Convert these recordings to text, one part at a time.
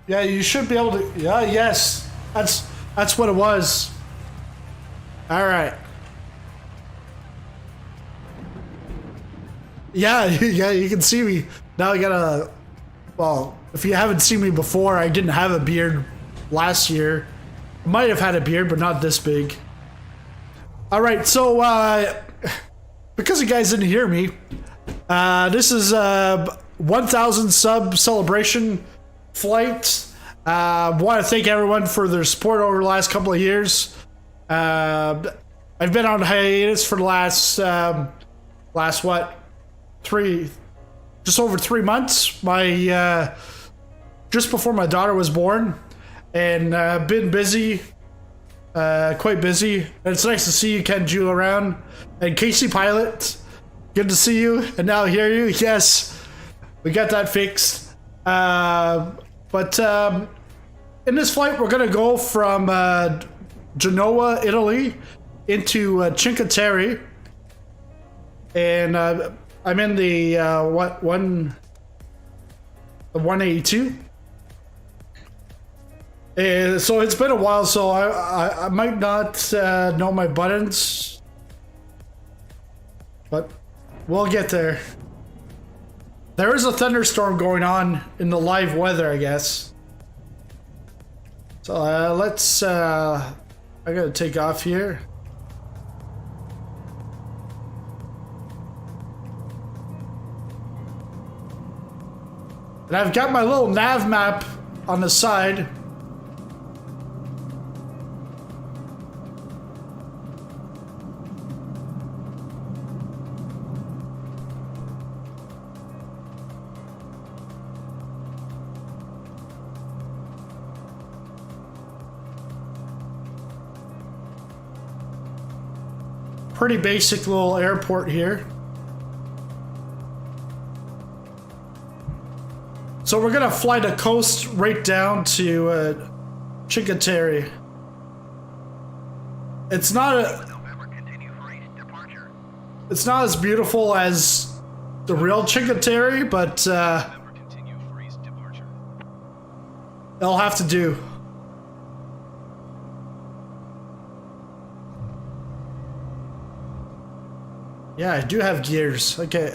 Yeah, you should be able to. Yeah, yes, that's what it was. All right. Yeah, yeah, you can see me now. I got a. Well, if you haven't seen me before, I didn't have a beard last year. I might have had a beard, but not this big. All right, so because you guys didn't hear me, this is 1,000 sub celebration flight. Want to thank everyone for their support over the last couple of years. I've been on hiatus for the last what, just over 3 months. My just before my daughter was born, and been busy, quite busy. And it's nice to see you, Ken Ju, around, and Casey Pilot. Good to see you, and now hear you. Yes, we got that fixed. But in this flight, we're gonna go from Genoa, Italy, into Cinque Terre, and I'm in the the 182. And so it's been a while, so I might not know my buttons, but we'll get there. There is a thunderstorm going on in the live weather, I guess. So let's. I gotta take off here. And I've got my little nav map on the side. Pretty basic little airport here. So we're gonna fly the coast right down to Cinque Terre. It's not it's not as beautiful as the real Cinque Terre, but it'll have to do. Yeah, I do have gears. Okay.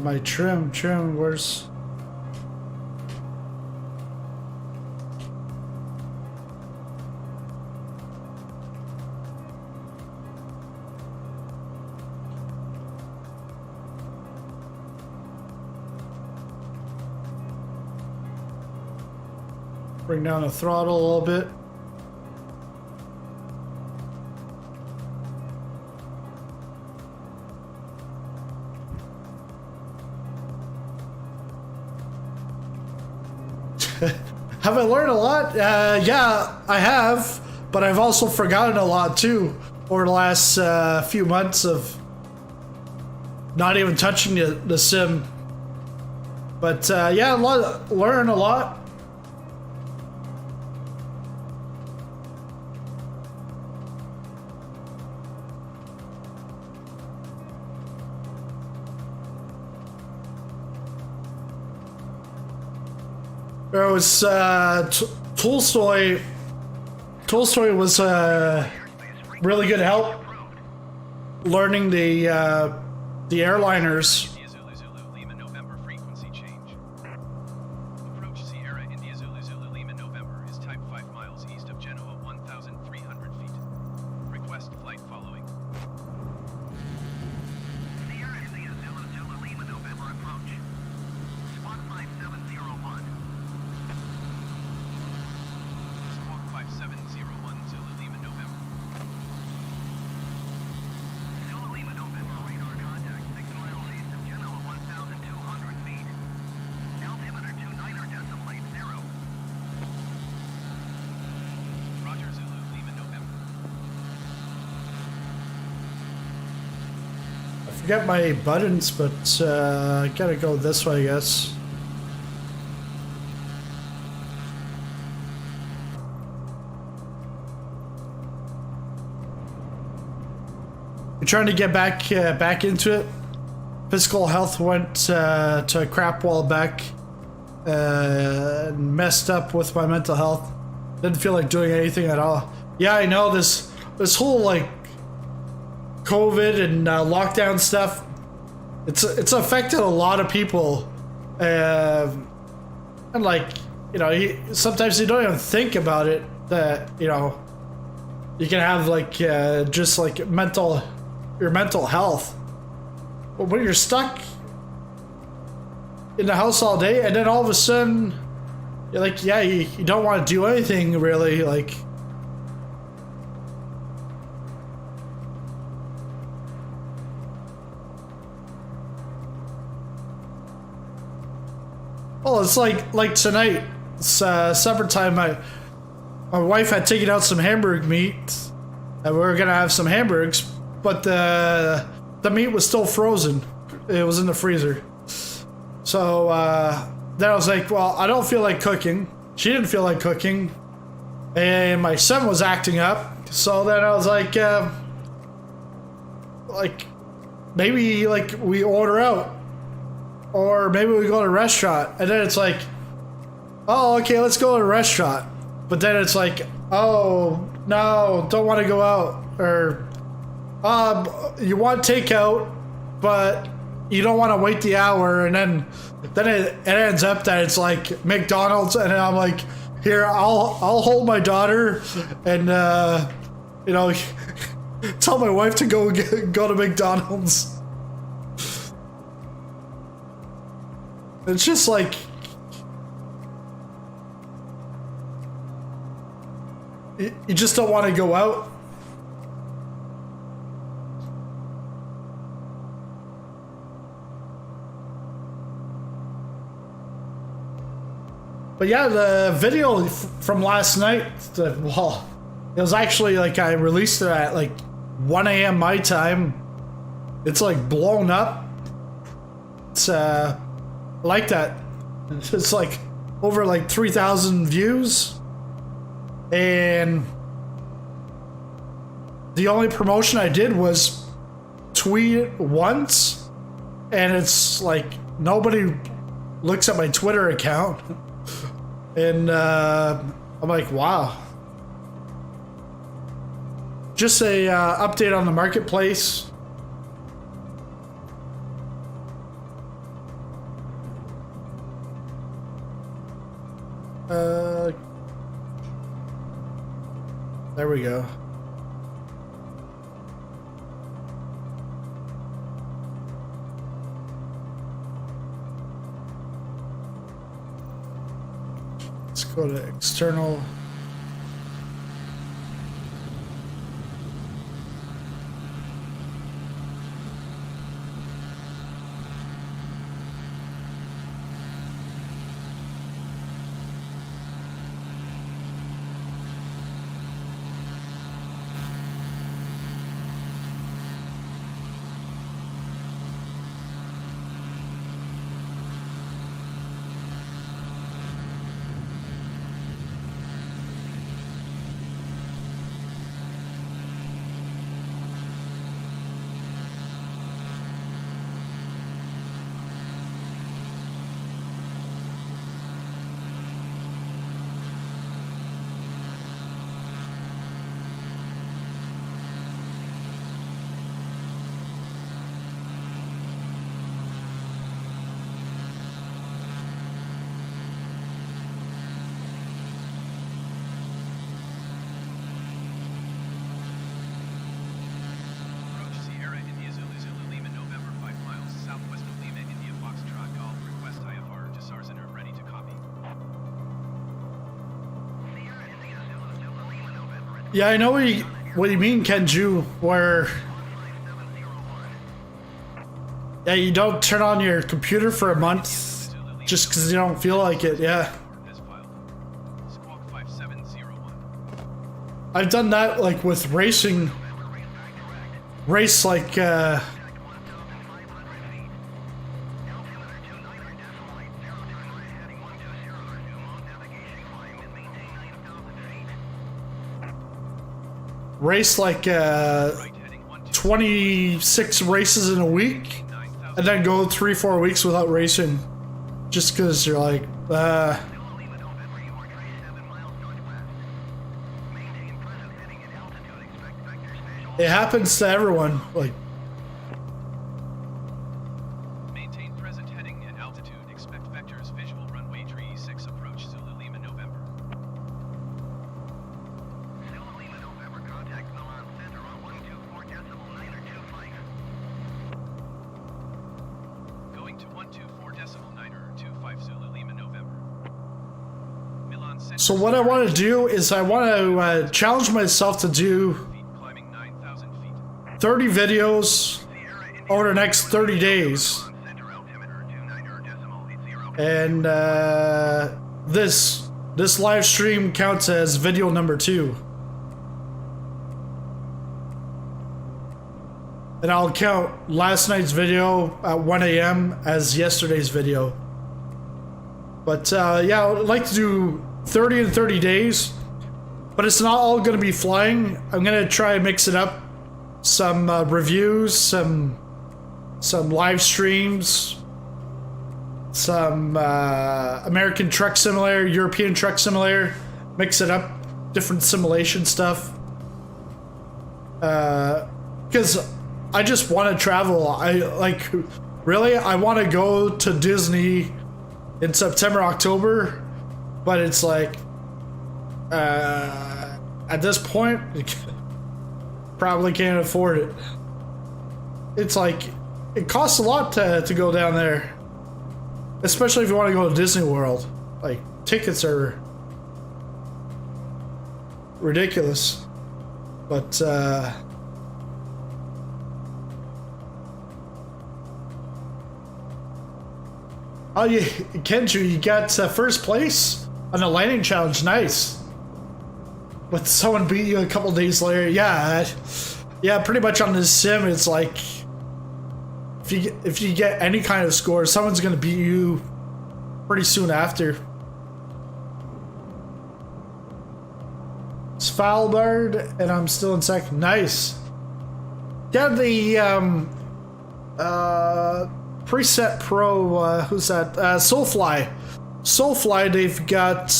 My trim, where's... Bring down the throttle a little bit. Have I learned a lot? Yeah, I have, but I've also forgotten a lot too over the last few months of not even touching the sim. But yeah, learn a lot. There was Tolstoy. Tolstoy was really good help learning the airliners. Approach Sierra India Zulu Zulu Lima November is type 5 miles east of Genoa, 1,300 feet. Request flight following. Sierra India Zulu Zulu Lima November approach. 15701. Squawk 5701 Zulu Lima November. Zulu Lima November radar contact 6 miles east of Genoa. Forget my buttons, but I gotta go this way, I guess. You're trying to get back into it. Physical health went to a crap while back. Messed up with my mental health. Didn't feel like doing anything at all. Yeah, I know this whole like COVID and lockdown stuff. It's affected a lot of people, and like sometimes you don't even think about it that you can have like just like your mental health. But when you're stuck in the house all day, and then all of a sudden you're like, yeah, you don't want to do anything really, like. Well, it's like tonight. It's supper time. My wife had taken out some hamburger meat, and we were gonna have some hamburgers, but the meat was still frozen. It was in the freezer. So then I was like, well, I don't feel like cooking. She didn't feel like cooking, and my son was acting up. So then I was like maybe like we order out. Or maybe we go to a restaurant, and then it's like, oh, okay, let's go to a restaurant. But then it's like, oh, no, don't want to go out. Or, you want takeout, but you don't want to wait the hour. And then it ends up that it's like McDonald's, and I'm like, here, I'll hold my daughter and, tell my wife to go to McDonald's. It's just like you just don't want to go out. But yeah, the video from last night, well, it was actually like I released it at like 1 a.m. my time. It's like blown up. It's like that. It's like over like 3,000 views, and the only promotion I did was tweet it once, and it's like nobody looks at my Twitter account, and I'm like, wow. Just a update on the marketplace. There we go. Let's go to external. Yeah, I know what you mean, Kenju, where yeah, you don't turn on your computer for a month just because you don't feel like it, yeah. I've done that like with racing. Race like race like Right heading 12. 26 races in a week, and then go 3-4 weeks without racing, just because you're like, it happens to everyone. Like, Maintain present heading and altitude. Expect vectors. Visual runway tree 6 approach. Zulu Lima November. Zulu Lima November. Contact Milan Center on 124.9 Going to 124.9 Zulu Lima November. Milan Center. so what I want to do is I want to challenge myself to do Feet climbing 9,000 feet. 30 videos over the next 30 days. And this live stream counts as video number 2. And I'll count last night's video at 1 a.m. as yesterday's video. But yeah, I'd like to do 30 in 30 days. But it's not all going to be flying. I'm going to try and mix it up. Some reviews, some live streams, some American Truck Simulator, European Truck Simulator, mix it up, different simulation stuff. Because I just want to travel. I want to go to Disney in September, October, but it's like at this point, probably can't afford it. It's like it costs a lot to go down there, especially if you want to go to Disney World. Like, tickets are ridiculous. But oh, Kenju, you got first place on the landing challenge. Nice. But someone beat you a couple days later. Yeah, pretty much on this sim, it's like if you get any kind of score, someone's gonna beat you pretty soon after. Svalbard, and I'm still in second. Nice. Yeah, the Preset Pro, who's that? Soulfly. Soulfly, they've got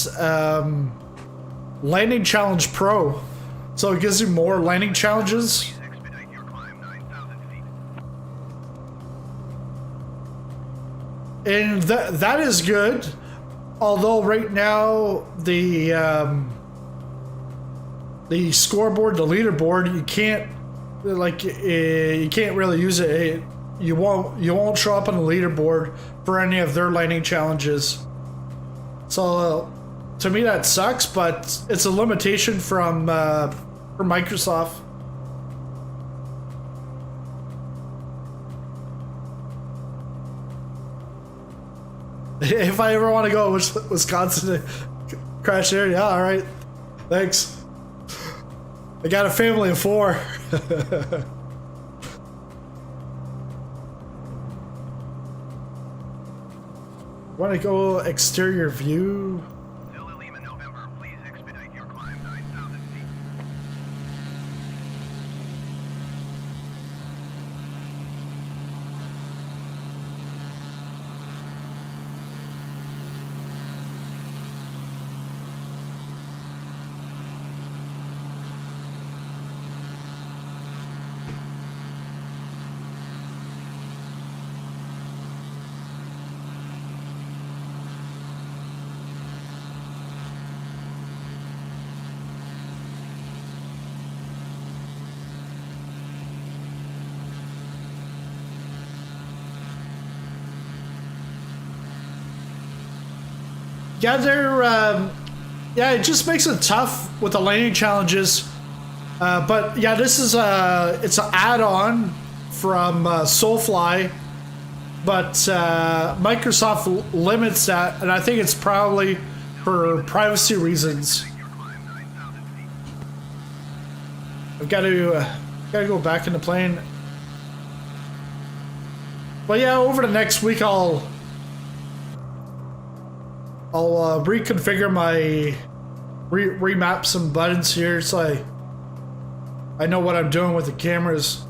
Landing Challenge Pro. So it gives you more landing challenges. Expedite your climb 9,000 feet. And that is good. Although right now the scoreboard, the leaderboard, you can't really use it. You won't show up on the leaderboard for any of their landing challenges. So to me that sucks, but it's a limitation from Microsoft. If I ever want to go to Wisconsin to crash there, yeah, all right, thanks. I got a family of 4. Want to go exterior view? Zulu Lima November, please expedite your climb 9,000 feet. Yeah, yeah, it just makes it tough with the landing challenges. But yeah, this is it's an add-on from Soulfly, but Microsoft limits that, and I think it's probably for privacy reasons. I've got to go back in the plane. But yeah, over the next week I'll reconfigure my remap some buttons here, so I know what I'm doing with the cameras.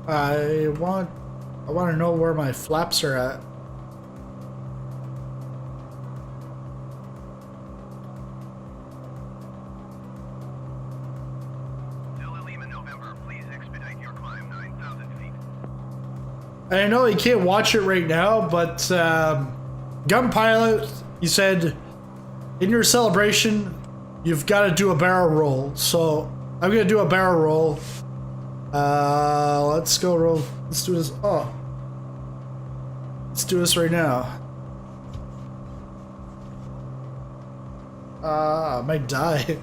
I want to know where my flaps are at. Lima, November, please expedite your climb 9,000 feet. I know you can't watch it right now, but Gun Pilot, you said in your celebration, you've got to do a barrel roll. So I'm gonna do a barrel roll. Let's go roll. Let's do this. Oh, let's do this right now. I might die.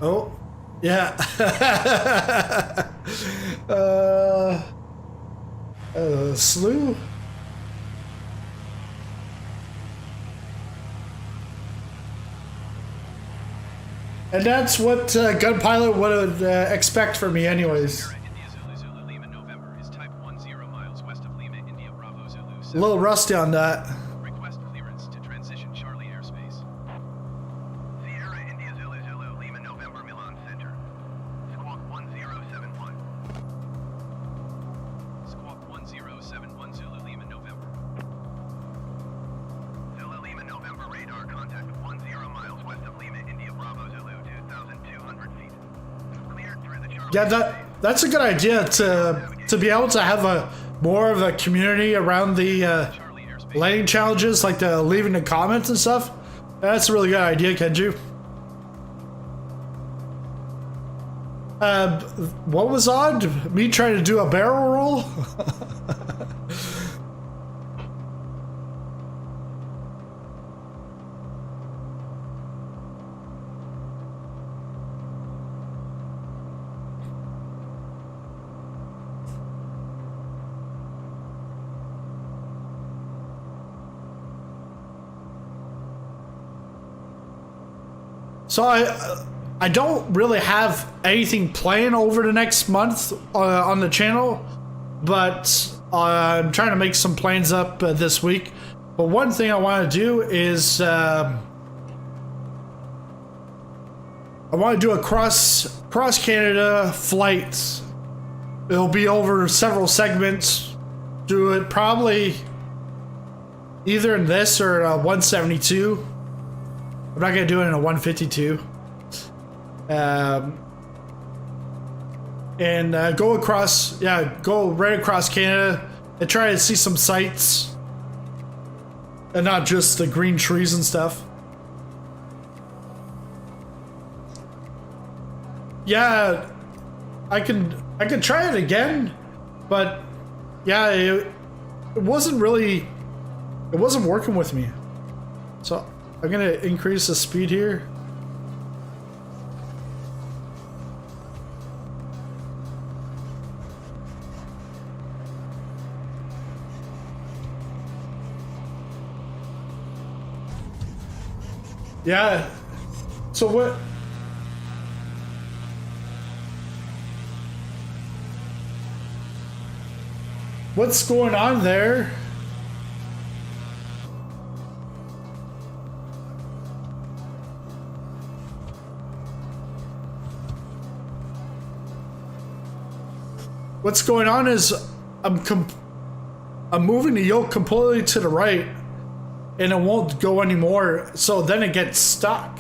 Oh, yeah. Slew. And that's what Gun Pilot would expect from me anyways. A little rusty on that. Request clearance to transition Charlie airspace. Sierra India Zulu Zulu Lima November Milan Center. Squawk 1071. Squawk 1071 Zulu Lima November. Zulu Lima November radar contact 10 miles west of Lima India Bravo Zulu 2,200 feet. Cleared through the Charlie. Yeah, that's a good idea to be able to have a more of a community around the landing challenges, like the leaving the comments and stuff. That's a really good idea, Kenju. What was odd? Me trying to do a barrel roll? So I don't really have anything planned over the next month on the channel, but I'm trying to make some plans up this week. But one thing I want to do is I want to do a cross Canada flight. It'll be over several segments. Do it probably either in this or 172. I'm not gonna do it in a 152. And go across, go right across Canada and try to see some sights, and not just the green trees and stuff. Yeah, I can try it again, but yeah, it wasn't working with me. So I'm gonna increase the speed here. Yeah. So what's going on there? What's going on is I'm moving the yoke completely to the right, and it won't go anymore. So then it gets stuck.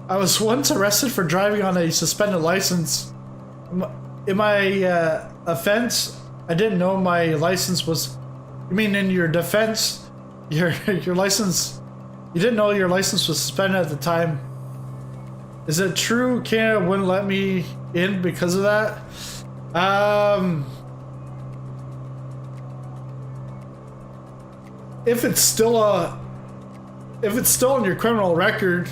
I was once arrested for driving on a suspended license. In my offense, I didn't know my license was. I mean, in your defense, your license. You didn't know your license was suspended at the time. Is it true Canada wouldn't let me in because of that? if it's still on your criminal record,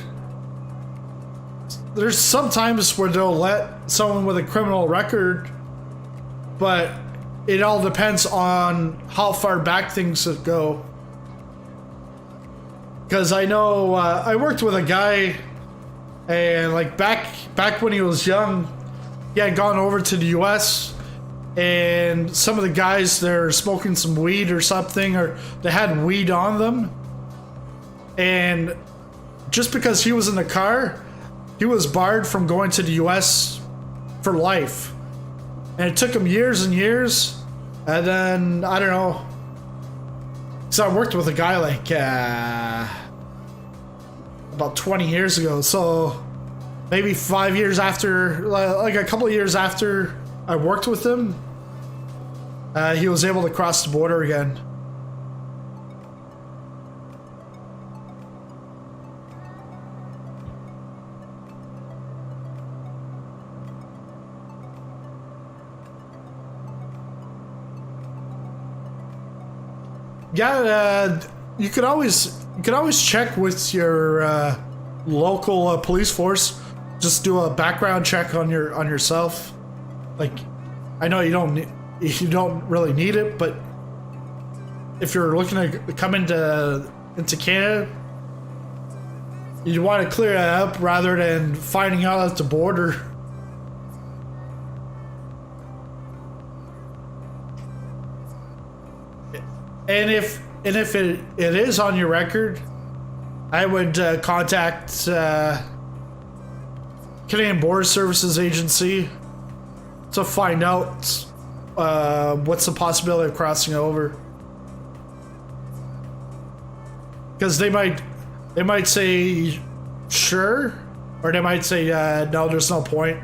there's some times where they'll let someone with a criminal record, but it all depends on how far back things go. Because I know I worked with a guy, and like back when he was young, he had gone over to the US, and some of the guys, they're smoking some weed or something, or they had weed on them, and just because he was in the car, he was barred from going to the US for life. And it took him years and years, and then I don't know, so I worked with a guy like about 20 years ago, so maybe 5 years after, like a couple of years after I worked with him, he was able to cross the border again. Yeah, you could always check with your local police force. Just do a background check on yourself. Like, I know you don't really need it, but if you're looking to come into Canada, you want to clear that up rather than finding out at the border. And if it is on your record, I would contact Canadian Border Services Agency to find out what's the possibility of crossing over. Because they might say sure, or they might say no, there's no point,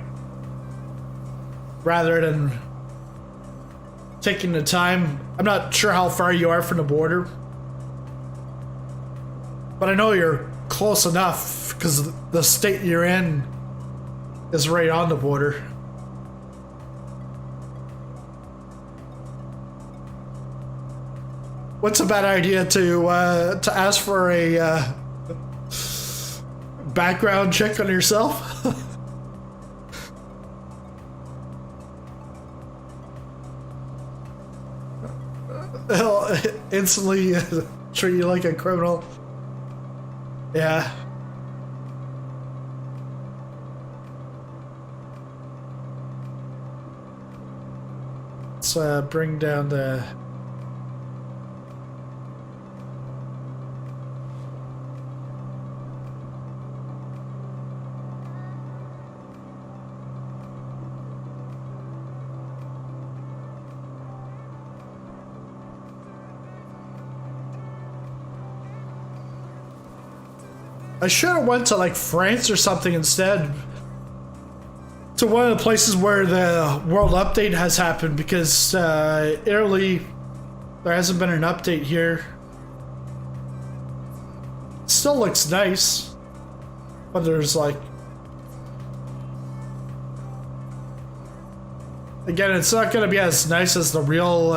rather than taking the time. I'm not sure how far you are from the border, but I know you're close enough because the state you're in is right on the border. What's a bad idea to ask for a background check on yourself? They'll instantly treat you like a criminal. Yeah. Let's bring down the... I should have went to like France or something instead. To one of the places where the world update has happened, because Italy, there hasn't been an update here. It still looks nice, but there's like... Again, it's not going to be as nice as the real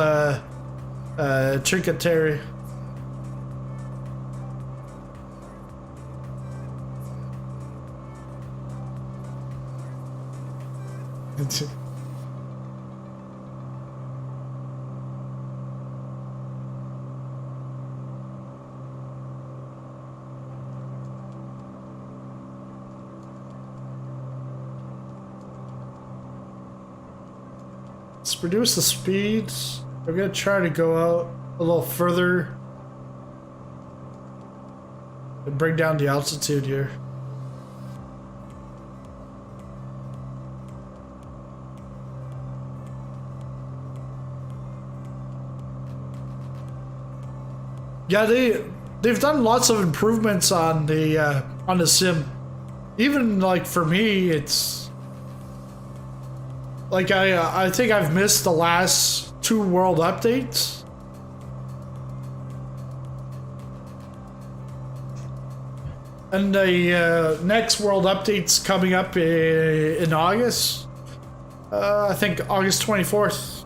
Cinque Terre. Let's reduce the speeds. I'm gonna try to go out a little further and bring down the altitude here. Yeah, they've done lots of improvements on the sim. Even like for me, it's like I think I've missed the last 2 world updates. And the next world update's coming up in August. I think August 24th.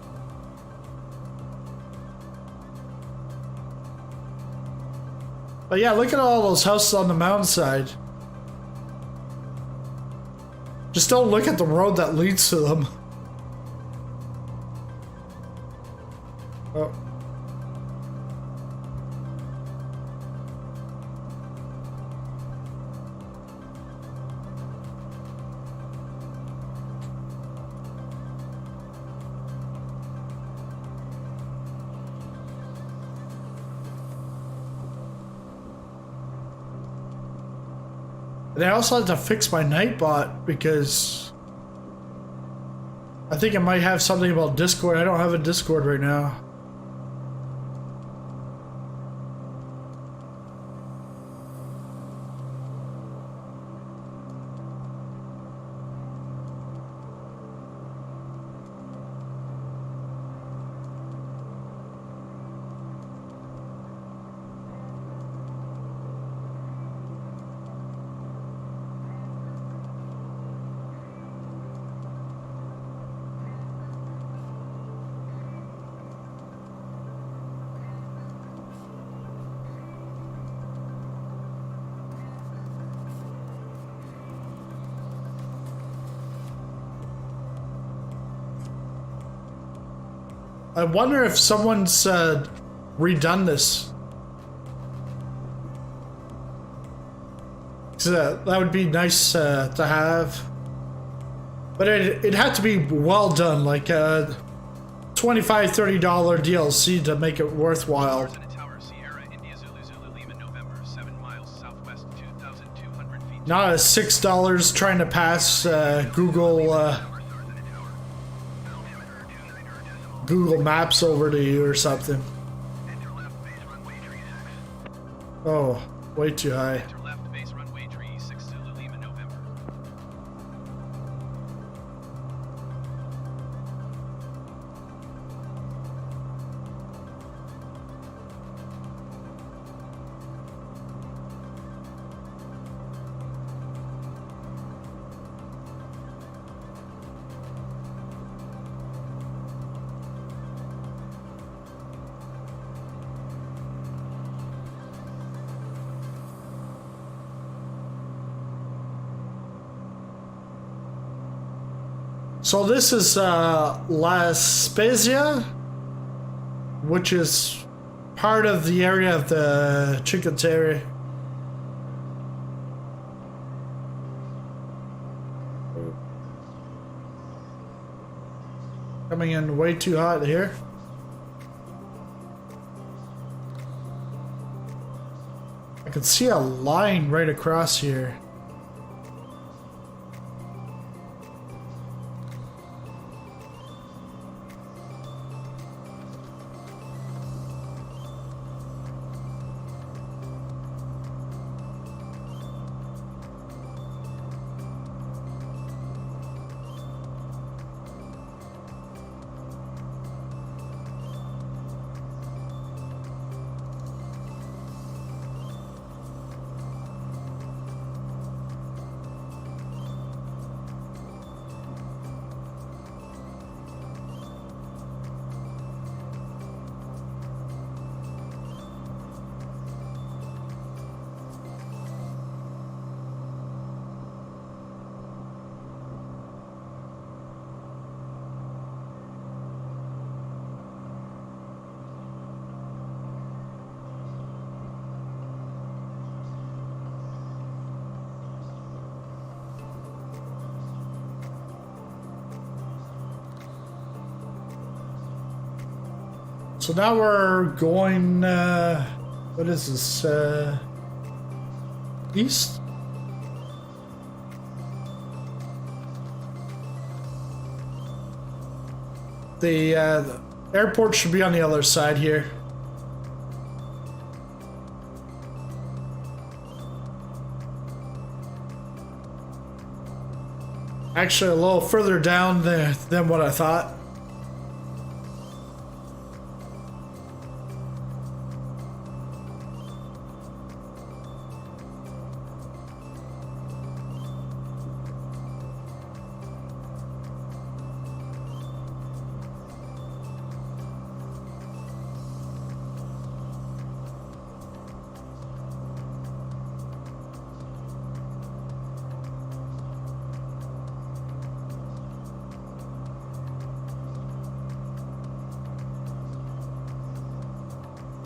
But yeah, look at all those houses on the mountainside. Just don't look at the road that leads to them. Oh. And I also had to fix my Nightbot because I think it might have something about Discord. I don't have a Discord right now. I wonder if someone's redone this. That would be nice to have. But it had to be well done, like $25, $30 DLC to make it worthwhile. Not a $6 trying to pass Google Maps over to you or something. Oh, way too high. So this is La Spezia, which is part of the area of the Cinque Terre. Coming in way too hot here. I can see a line right across here. So now we're going, what is this, east? The airport should be on the other side here. Actually, a little further down than what I thought.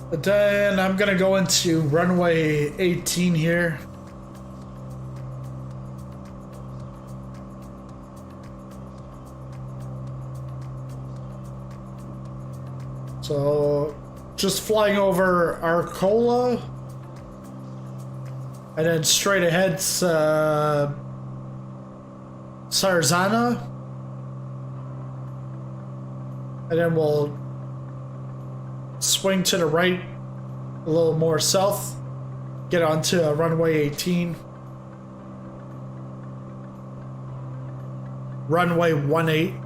But then I'm gonna go into runway 18 here. So just flying over Arcola and then straight ahead Sarzana, and then we'll swing to the right a little more south, get onto runway 18, runway 18.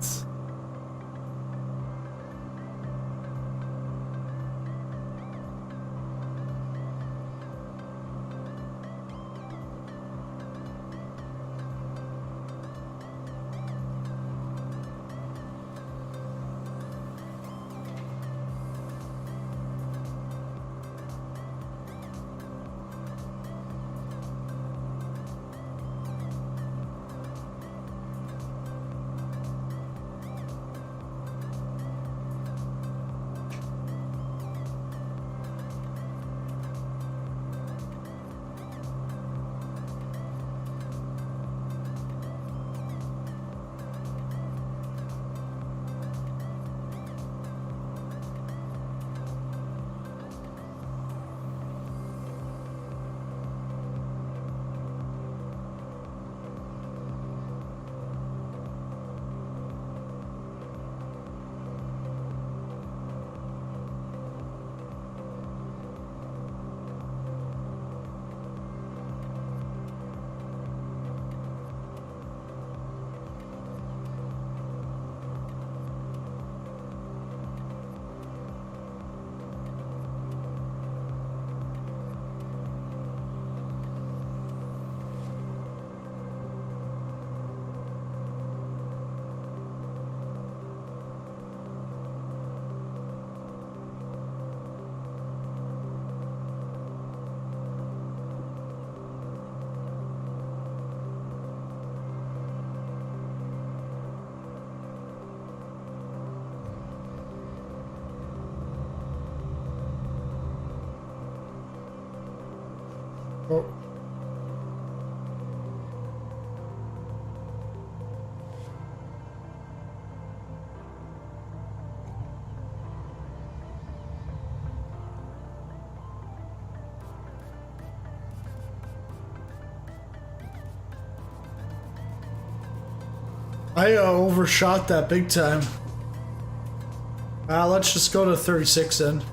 Oh. I overshot that big time. Let's just go to 36 then.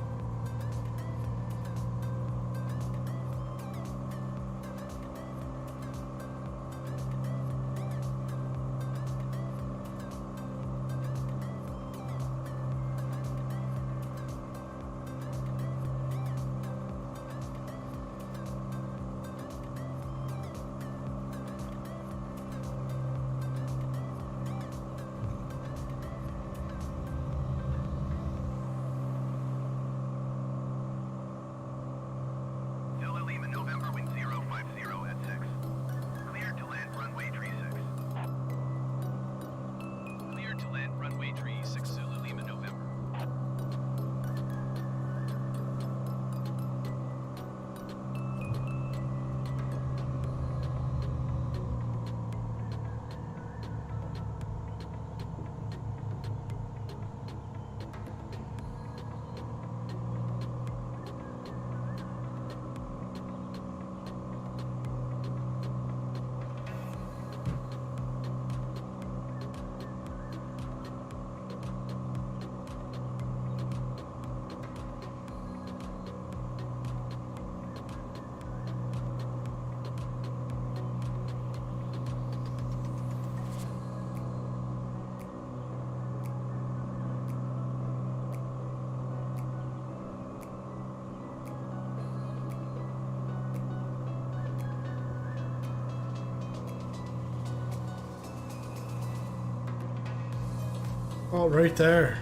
Oh, right there.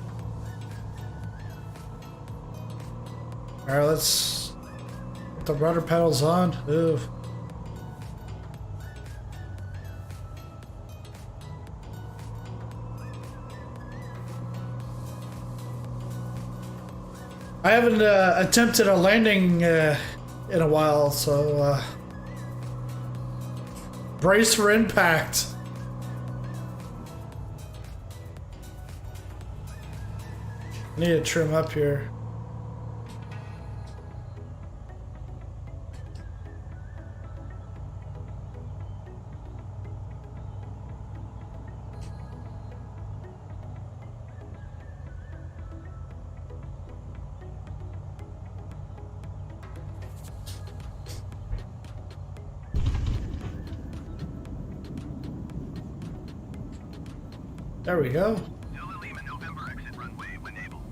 Alright, let's put the rudder pedals on. Ooh. I haven't attempted a landing in a while, so brace for impact. I need to trim up here. There we go. Zulu Lima November exit runway when able.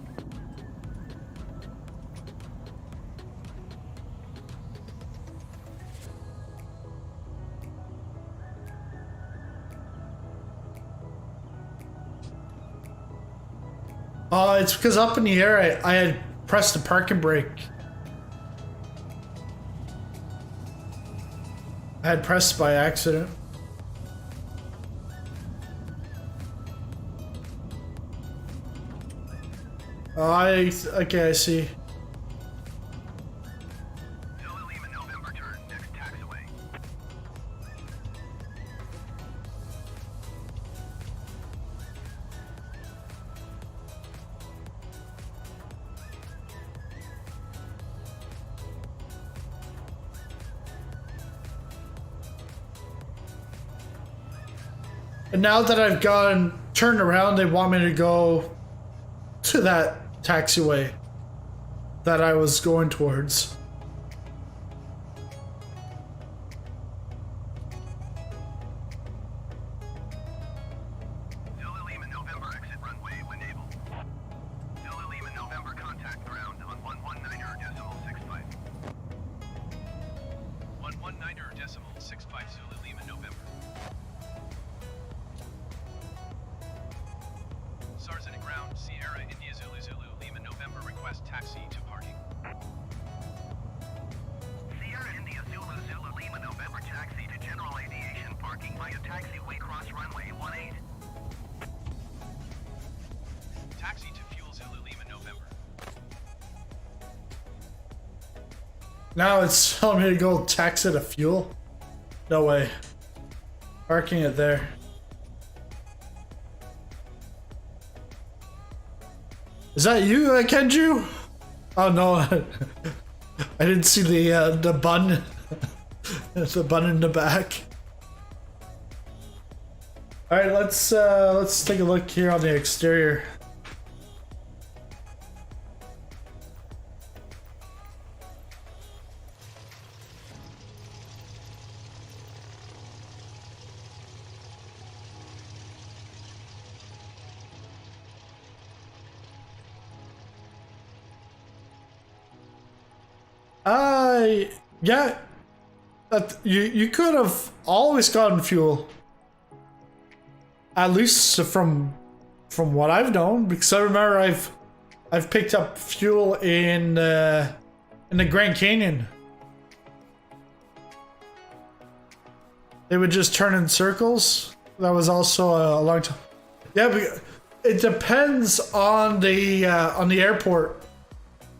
It's because up in the air I had pressed the parking brake. I had pressed by accident. Okay, I see. Zulu Lima November turn next taxiway. And now that I've gotten turned around, they want me to go to that taxiway that I was going towards. Zulu Lima November exit runway when able. Zulu Lima November contact ground on 119.65. 119.65 Zulu Lima November. SARS at ground, Sierra India Zulu Zulu Lima November request taxi to parking. Sierra India Zulu Zulu Lima November taxi to general aviation parking via taxiway cross runway 18. Taxi to fuel Zulu Lima November. Now it's telling me to go tax it a fuel? No way. Parking it there. Is that you, Kenju? Oh no, I didn't see the bun, the bun in the back. All right, let's take a look here on the exterior. Yeah, you could have always gotten fuel. At least from what I've known, because I remember I've picked up fuel in the Grand Canyon. They would just turn in circles. That was also a long time. Yeah, but it depends on the airport.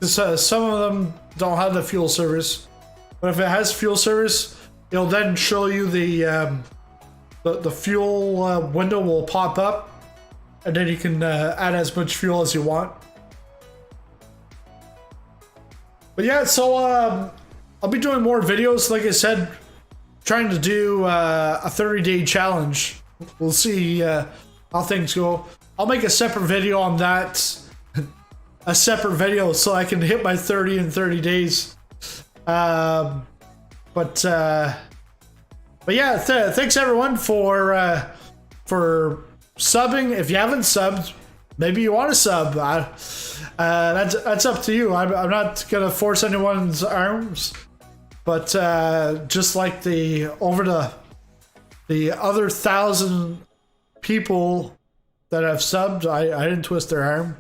Some of them don't have the fuel service, but if it has fuel service, it'll then show you the fuel window will pop up, and then you can add as much fuel as you want. But yeah, so I'll be doing more videos. Like I said, trying to do a 30-day challenge. We'll see how things go. I'll make a separate video on that. A separate video so I can hit my 30 in 30 days. But yeah, thanks everyone for subbing. If you haven't subbed, maybe you want to sub. That's up to you. I'm not gonna force anyone's arms, but just like the other 1,000 people that have subbed, I didn't twist their arm.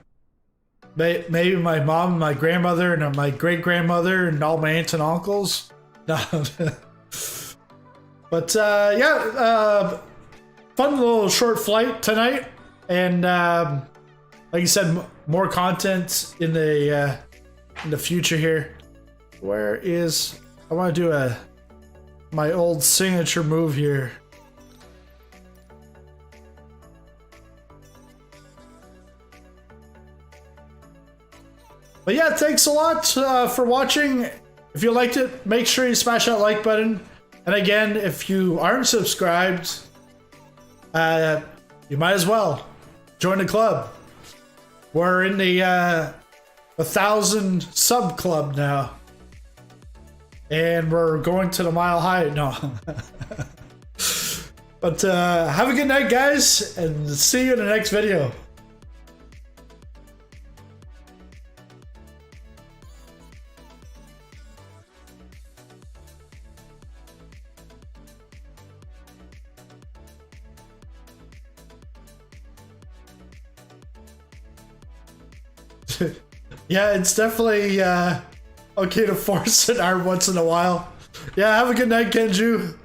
Maybe my mom, my grandmother, and my great-grandmother, and all my aunts and uncles. No. But yeah, fun little short flight tonight, and like you said, more content in the in the future here. Where is... I want to do my old signature move here. But yeah, thanks a lot for watching. If you liked it, make sure you smash that like button. And again, if you aren't subscribed, you might as well join the club. We're in the 1,000 sub club now. And we're going to the mile high. No. But have a good night, guys, and see you in the next video. Yeah, it's definitely okay to force an arm once in a while. Yeah, have a good night, Kenju.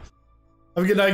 Have a good night.